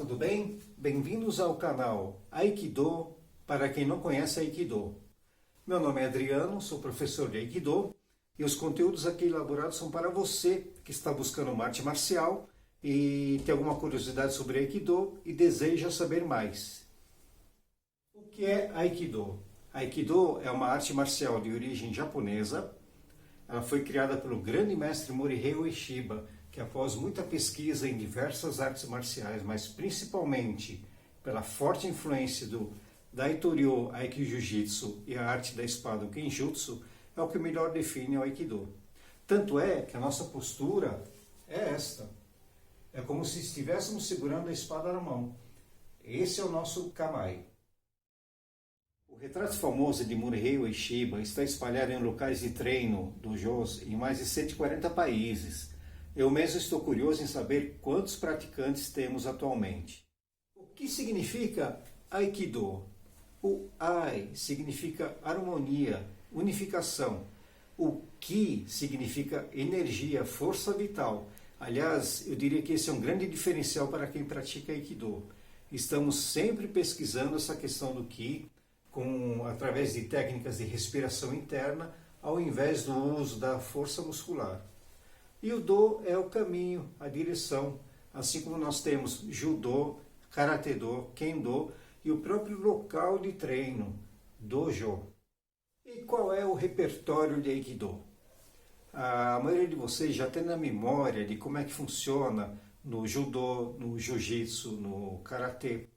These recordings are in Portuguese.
tudo bem? Bem-vindos ao canal Aikido, para quem não conhece Aikido. Meu nome é Adriano, sou professor de Aikido e os conteúdos aqui elaborados são para você que está buscando uma arte marcial e tem alguma curiosidade sobre Aikido e deseja saber mais. O que é Aikido? Aikido é uma arte marcial de origem japonesa. Ela foi criada pelo grande mestre Morihei Ueshiba, que após muita pesquisa em diversas artes marciais, mas principalmente pela forte influência do Daitoryo Aikijujitsu e a arte da espada, o Kenjutsu, é o que melhor define o Aikido. Tanto é que a nossa postura é esta. É como se estivéssemos segurando a espada na mão. Esse é o nosso Kamae. O retrato famoso de Morihei Ueshiba está espalhado em locais de treino, dojos, em mais de 140 países. Eu mesmo estou curioso em saber quantos praticantes temos atualmente. O que significa Aikido? O Ai significa harmonia, unificação. O Ki significa energia, força vital. Aliás, eu diria que esse é um grande diferencial para quem pratica Aikido. Estamos sempre pesquisando essa questão do Ki, através de técnicas de respiração interna, ao invés do uso da força muscular. E o Do é o caminho, a direção, assim como nós temos Judô, Karate-Do, Kendo e o próprio local de treino, Dojo. E qual é o repertório de Aikido? A maioria de vocês já tem na memória de como é que funciona no Judô, no Jiu-Jitsu, no Karate.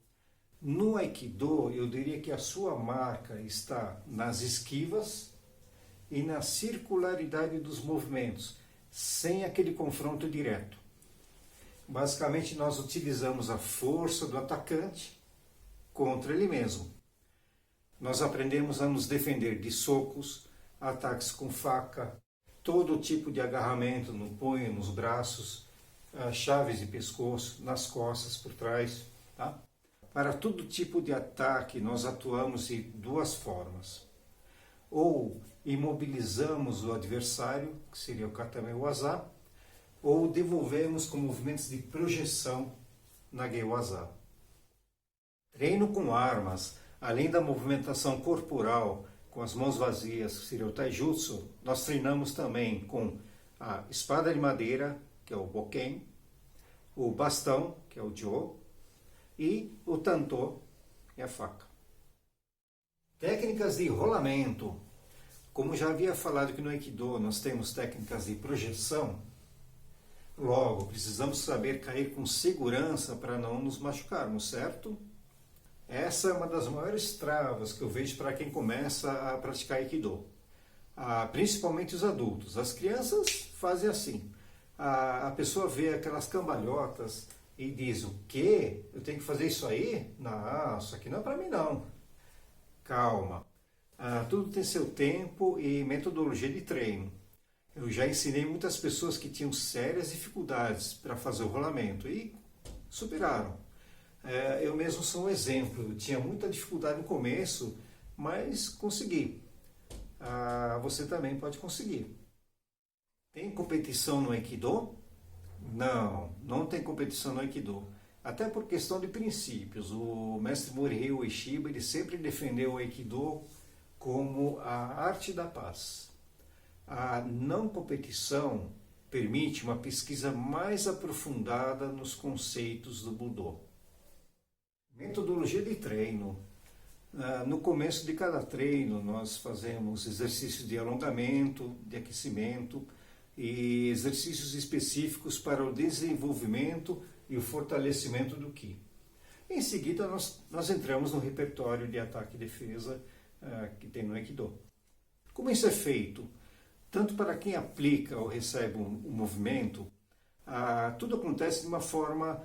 No Aikido, eu diria que a sua marca está nas esquivas e na circularidade dos movimentos, sem aquele confronto direto. Basicamente, nós utilizamos a força do atacante contra ele mesmo. Nós aprendemos a nos defender de socos, ataques com faca, todo tipo de agarramento no punho, nos braços, chaves de pescoço, nas costas, por trás. Tá? Para todo tipo de ataque, nós atuamos de duas formas. Ou imobilizamos o adversário, que seria o Katame Waza, ou devolvemos com movimentos de projeção na Ge Waza. Treino com armas, além da movimentação corporal com as mãos vazias, que seria o Taijutsu, nós treinamos também com a espada de madeira, que é o Boken, o bastão, que é o Jo, e o Tanto, que é a faca. Técnicas de rolamento. Como já havia falado que no Aikido nós temos técnicas de projeção, logo precisamos saber cair com segurança para não nos machucarmos, certo? Essa é uma das maiores travas que eu vejo para quem começa a praticar Aikido. Principalmente os adultos. As crianças fazem assim. A pessoa vê aquelas cambalhotas e diz: o quê? Eu tenho que fazer isso aí? Não, isso aqui não é para mim não. Calma. Tudo tem seu tempo e metodologia de treino. Eu já ensinei muitas pessoas que tinham sérias dificuldades para fazer o rolamento e superaram. Eu mesmo sou um exemplo. Eu tinha muita dificuldade no começo, mas consegui. Você também pode conseguir. Tem competição no Aikido? Não, não tem competição no Aikido. Até por questão de princípios. O mestre Morihei Ueshiba, ele sempre defendeu o Aikido como a arte da paz. A não competição permite uma pesquisa mais aprofundada nos conceitos do Budô. Metodologia de treino. No começo de cada treino, nós fazemos exercícios de alongamento, de aquecimento e exercícios específicos para o desenvolvimento e o fortalecimento do Ki. Em seguida, nós entramos no repertório de ataque e defesa que tem no Aikido. Como isso é feito? Tanto para quem aplica ou recebe um movimento, tudo acontece de uma forma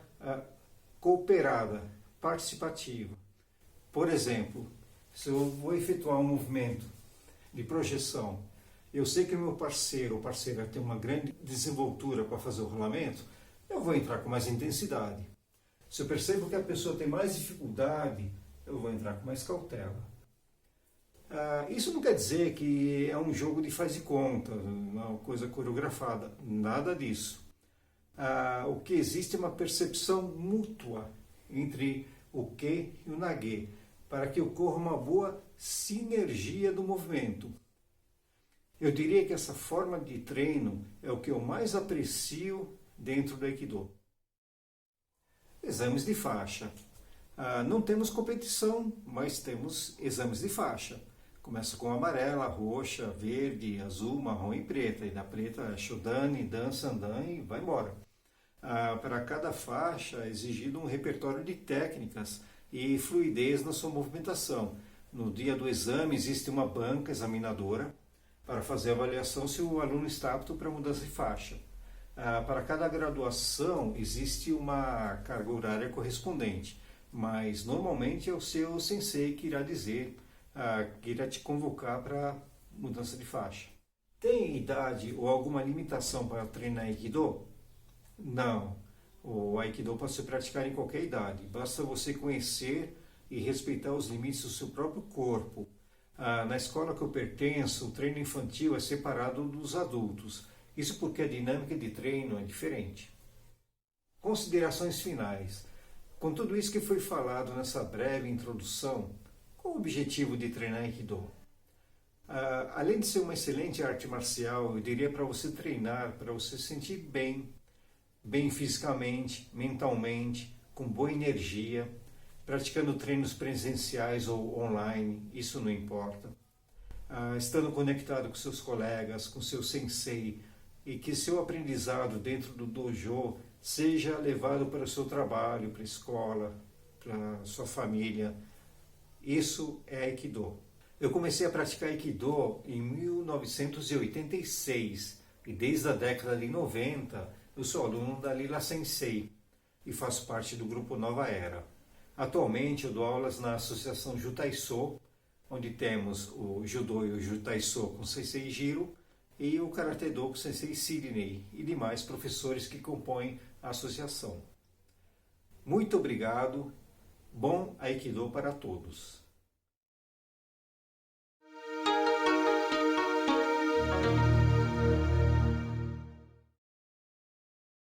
cooperada, participativa. Por exemplo, se eu vou efetuar um movimento de projeção, eu sei que o meu parceiro ou parceira tem uma grande desenvoltura para fazer o rolamento, eu vou entrar com mais intensidade. Se eu percebo que a pessoa tem mais dificuldade, eu vou entrar com mais cautela. Isso não quer dizer que é um jogo de faz de conta, uma coisa coreografada, nada disso. O que existe é uma percepção mútua entre o Ke e o Nage, para que ocorra uma boa sinergia do movimento. Eu diria que essa forma de treino é o que eu mais aprecio dentro do Aikido. Exames de faixa. Não temos competição, mas temos exames de faixa. Começa com amarela, roxa, verde, azul, marrom e preta. E na preta é Shodani, Dan, Sandan e vai embora. Para cada faixa é exigido um repertório de técnicas e fluidez na sua movimentação. No dia do exame existe uma banca examinadora para fazer a avaliação se o aluno está apto para mudança de faixa. Para cada graduação existe uma carga horária correspondente, mas normalmente é o seu sensei que irá dizer, que irá te convocar para mudança de faixa. Tem idade ou alguma limitação para treinar Aikido? Não. O Aikido pode ser praticado em qualquer idade, basta você conhecer e respeitar os limites do seu próprio corpo. Na escola que eu pertenço, o treino infantil é separado dos adultos. Isso porque a dinâmica de treino é diferente. Considerações finais. Com tudo isso que foi falado nessa breve introdução, qual o objetivo de treinar Aikido? Além de ser uma excelente arte marcial, eu diria para você treinar, para você se sentir bem fisicamente, mentalmente, com boa energia, praticando treinos presenciais ou online, isso não importa. Estando conectado com seus colegas, com seu sensei, e que seu aprendizado dentro do dojo seja levado para o seu trabalho, para a escola, para a sua família. Isso é Aikido. Eu comecei a praticar Aikido em 1986 e desde a década de 90 eu sou aluno da Lila Sensei e faço parte do grupo Nova Era. Atualmente eu dou aulas na Associação Jutaiso, onde temos o Judô e o Jutaiso com Sensei Jiro e o Karate Do com Sensei Sidney e demais professores que compõem a associação. Muito obrigado, bom Aikido para todos.